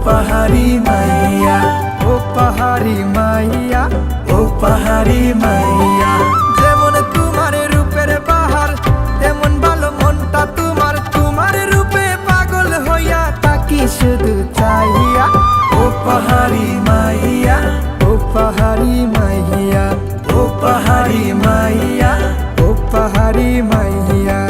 পাহাড়ি মাইয়া, ও পাহাড়ি মাইয়া, ও পাহাড়ি মাইয়া। যেমন তোমার রূপের বাহার তেমন ভালো মনটা তোমার, তোমার রূপে পাগল হইয়া তাকি শুধু চাইয়া। ও পাহাড়ি মাইয়া, ও পাহাড়ি মাইয়া, ও পাহাড়ি মাইয়া, ও পাহাড়ি মাইয়া।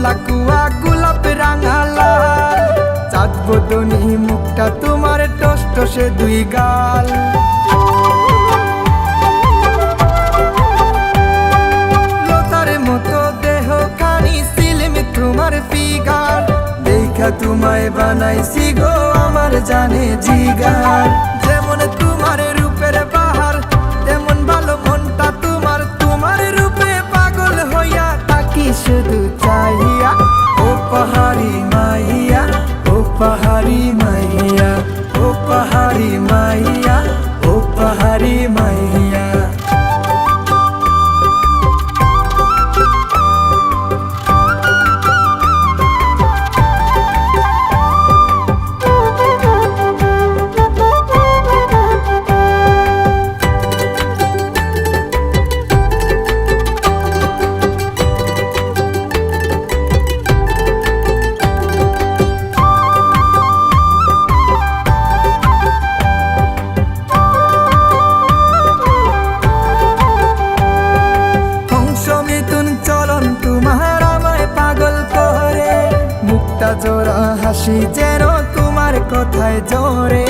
লাকুয়া গোলাপ রাঙালা চাঁদ বদনি মুখটা তোমার টস টসে দুই গাল। লতার মতো দেহ খানি সিলিম তোমার ফিগার, দেখা তোমায় বানাইছি গো আমার জানে জিগার। যেমন তোমার রূপের বাহার তেমন ভালো মনটা তোমার, তোমার রূপে পাগল হইয়া তাকি শুধু চাইয়া। ও পাহাড়ি মাইয়া, ও পাহাড়ি মাইয়া, ও পাহাড়ি মাইয়া, ও পাহাড়ি মাইয়া। তোমার আমায় পাগল করে মুখটা জোড়া হাসি যেন তোমার কথায় জোরে।